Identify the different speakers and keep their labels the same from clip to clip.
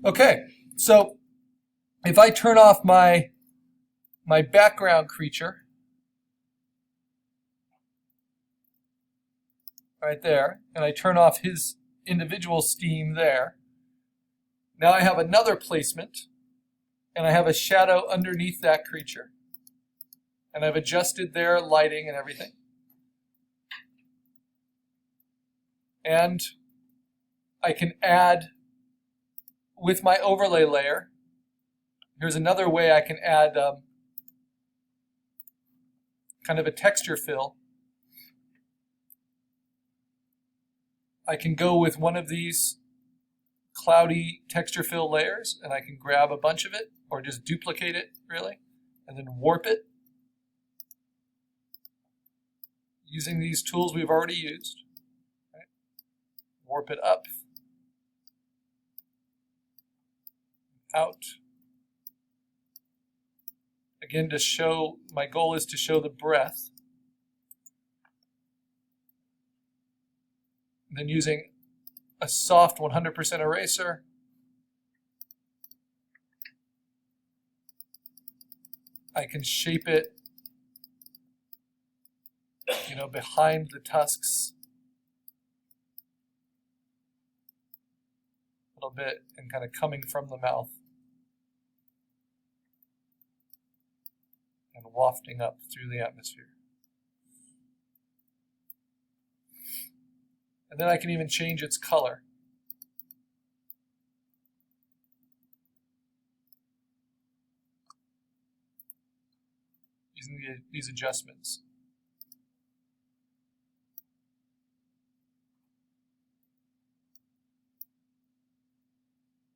Speaker 1: Okay, so if I turn off my background creature right there, and I turn off his individual steam there, now I have another placement, and I have a shadow underneath that creature. And I've adjusted their lighting and everything. And I can add, with my overlay layer, here's another way I can add kind of a texture fill. I can go with one of these cloudy texture fill layers, and I can grab a bunch of it, or just duplicate it, really, and then warp it using these tools we've already used. Right? Warp it up, out. Again, to show, my goal is to show the breadth. And then using a soft 100% eraser, I can shape it, behind the tusks a little bit and kind of coming from the mouth and wafting up through the atmosphere. And then I can even change its color. Using these adjustments.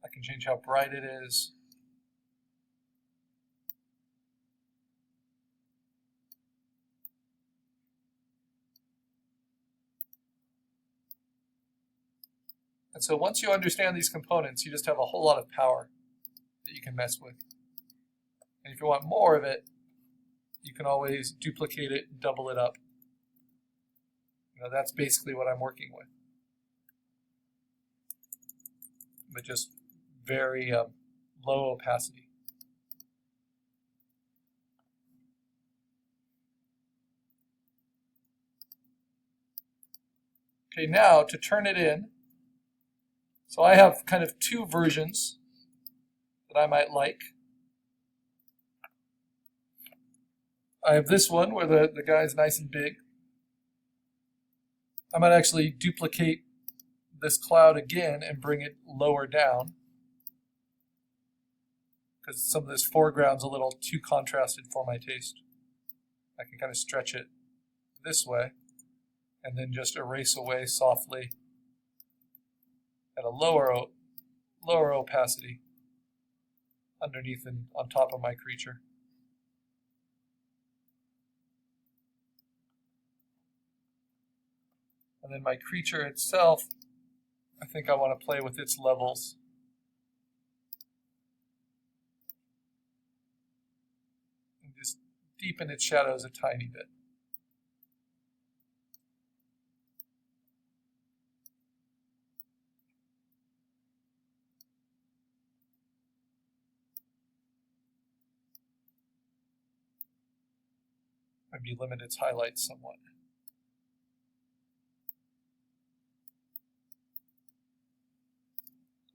Speaker 1: I can change how bright it is. And so once you understand these components, you just have a whole lot of power that you can mess with. And if you want more of it, you can always duplicate it and double it up. That's basically what I'm working with. But just very low opacity. Okay, now to turn it in, so I have kind of two versions that I might like. I have this one where the guy's nice and big. I might actually duplicate this cloud again and bring it lower down, because some of this foreground's a little too contrasted for my taste. I can kind of stretch it this way and then just erase away softly at a lower opacity underneath and on top of my creature. And then my creature itself, I think I want to play with its levels. And just deepen its shadows a tiny bit. Maybe limit its highlights somewhat.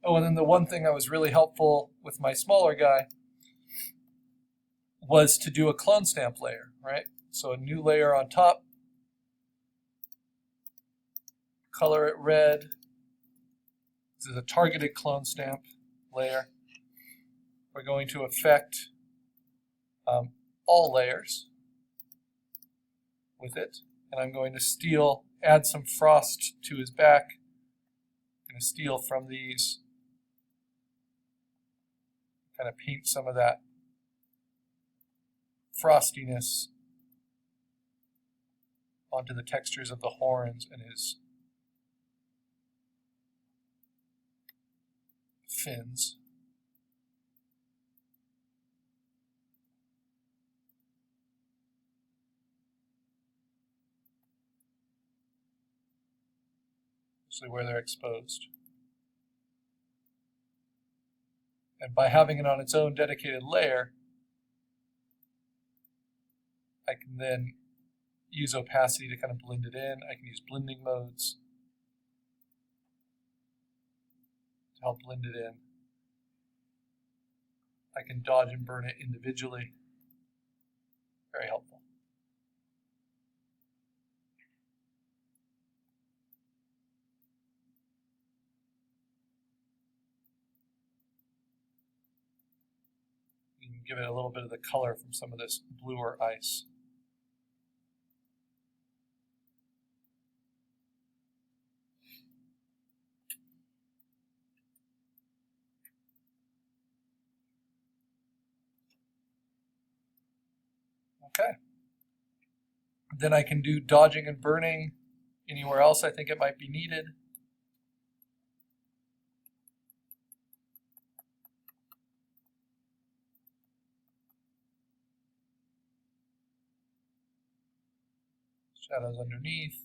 Speaker 1: Oh, and then the one thing that was really helpful with my smaller guy was to do a clone stamp layer, right? So a new layer on top, color it red. This is a targeted clone stamp layer. We're going to affect all layers with it, and I'm going to add some frost to his back. I'm going to steal from these, kind of paint some of that frostiness onto the textures of the horns and his fins. Mostly where they're exposed. And by having it on its own dedicated layer, I can then use opacity to kind of blend it in. I can use blending modes to help blend it in. I can dodge and burn it individually. Very helpful. You can give it a little bit of the color from some of this bluer ice. Okay. Then I can do dodging and burning anywhere else I think it might be needed. Shadows underneath.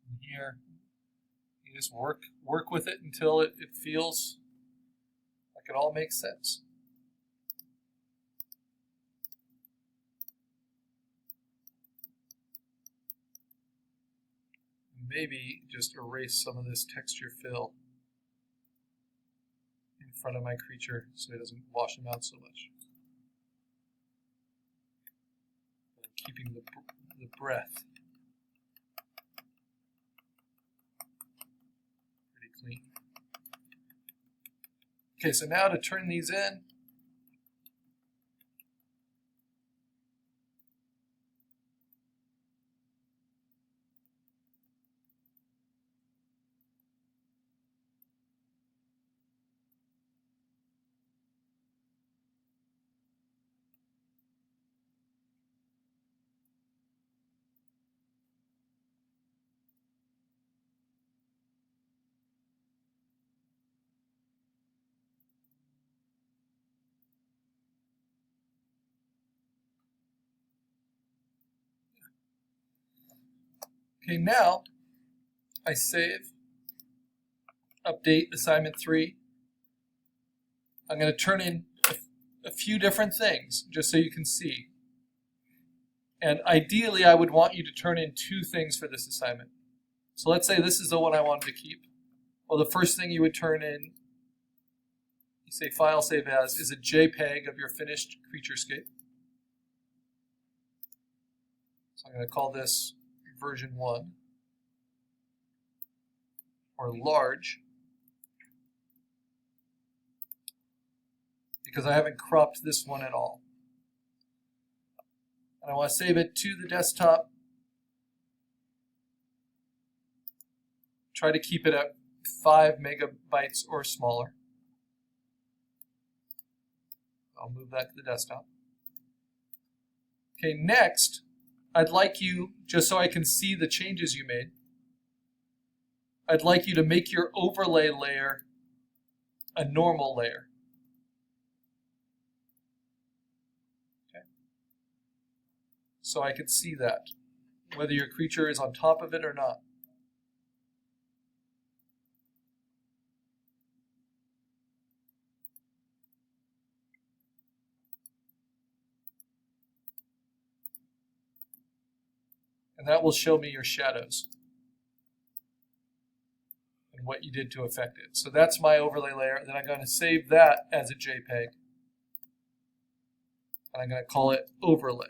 Speaker 1: And here. You just work with it until it feels like it all makes sense. Maybe just erase some of this texture fill in front of my creature so it doesn't wash him out so much. Keeping the breath pretty clean. Okay, so now to turn these in, okay, now I save, update assignment 3. I'm going to turn in a few different things just so you can see. And ideally, I would want you to turn in 2 things for this assignment. So let's say this is the one I wanted to keep. Well, the first thing you would turn in, you say file save as, is a JPEG of your finished CreatureScape. So I'm going to call this version 1, or large, because I haven't cropped this one at all. And I want to save it to the desktop. Try to keep it at 5 megabytes or smaller. I'll move that to the desktop. Okay, next, I'd like you, just so I can see the changes you made, I'd like you to make your overlay layer a normal layer. Okay. So I can see that, whether your creature is on top of it or not. And that will show me your shadows and what you did to affect it. So that's my overlay layer. Then I'm going to save that as a JPEG. And I'm going to call it overlay.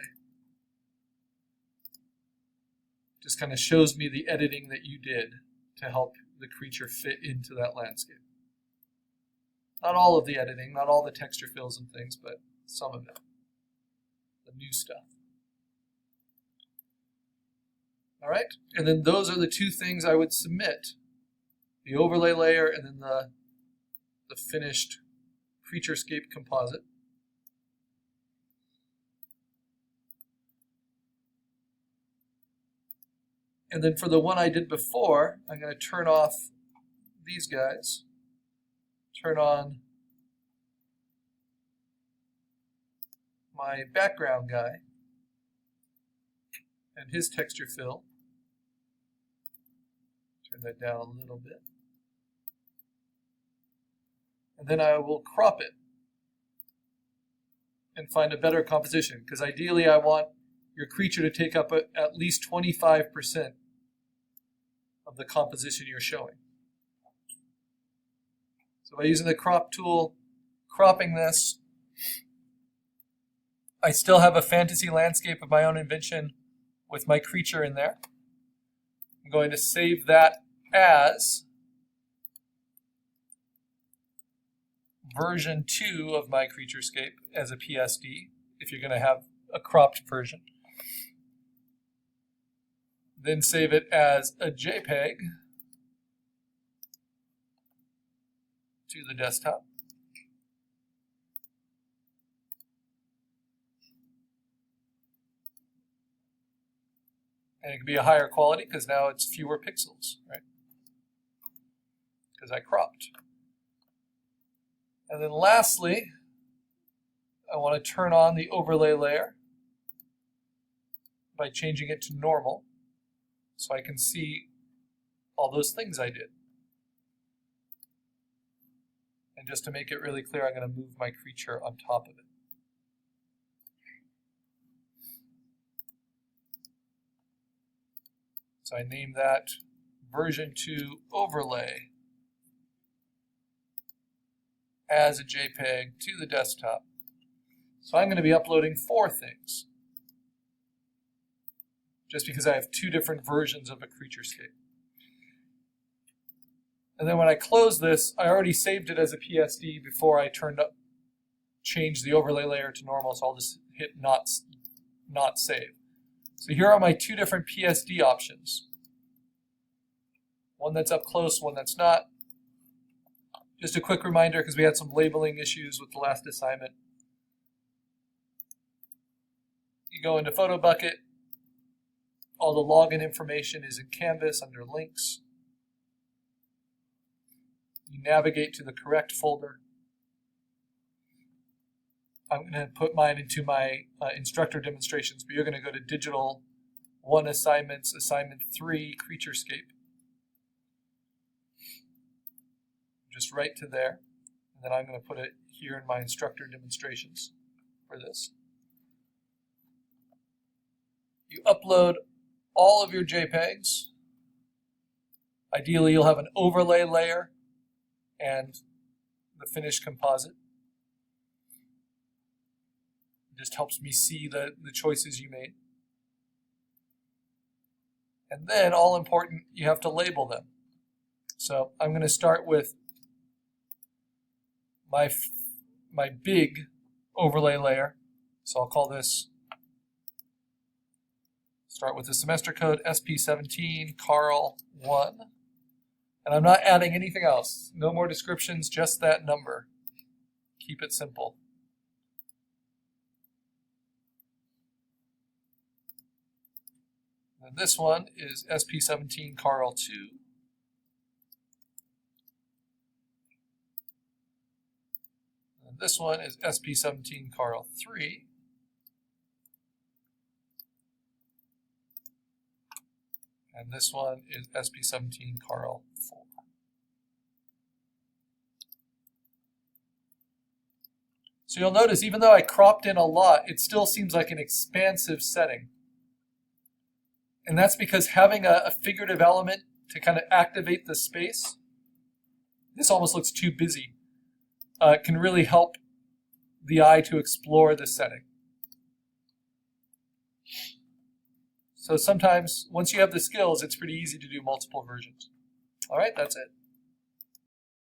Speaker 1: Just kind of shows me the editing that you did to help the creature fit into that landscape. Not all of the editing, not all the texture fills and things, but some of it. The new stuff. All right, and then those are the 2 things I would submit. The overlay layer and then the finished CreatureScape composite. And then for the one I did before, I'm going to turn off these guys, turn on my background guy and his texture fill. Turn that down a little bit. And then I will crop it and find a better composition, because ideally I want your creature to take up at least 25% of the composition you're showing. So by using the crop tool, cropping this, I still have a fantasy landscape of my own invention with my creature in there. I'm going to save that as version 2 of my CreatureScape as a PSD, if you're going to have a cropped version. Then save it as a JPEG to the desktop. And it can be a higher quality because now it's fewer pixels, right? Because I cropped. And then lastly, I want to turn on the overlay layer by changing it to normal so I can see all those things I did. And just to make it really clear, I'm going to move my creature on top of it. So I name that version 2 overlay as a JPEG to the desktop. So I'm going to be uploading 4 things, just because I have 2 different versions of a CreatureScape. And then when I close this, I already saved it as a PSD before I changed the overlay layer to normal, so I'll just hit not save. So here are my 2 different PSD options. One that's up close, one that's not. Just a quick reminder, because we had some labeling issues with the last assignment. You go into PhotoBucket. All the login information is in Canvas under Links. You navigate to the correct folder. I'm going to put mine into my instructor demonstrations, but you're going to go to Digital 1 Assignments, Assignment 3, CreatureScape. Just right to there. And then I'm going to put it here in my instructor demonstrations for this. You upload all of your JPEGs. Ideally, you'll have an overlay layer and the finished composite. It just helps me see the choices you made. And then, all important, you have to label them. So I'm going to start with my big overlay layer. So I'll call this, start with the semester code SP17 Carl 1. And I'm not adding anything else. No more descriptions, just that number. Keep it simple. And this one is SP17 Carl 2. And this one is SP17 Carl 3. And this one is SP17 Carl 4. So you'll notice, even though I cropped in a lot, it still seems like an expansive setting. And that's because having a figurative element to kind of activate the space, this almost looks too busy, can really help the eye to explore the setting. So sometimes, once you have the skills, it's pretty easy to do multiple versions. All right, that's it.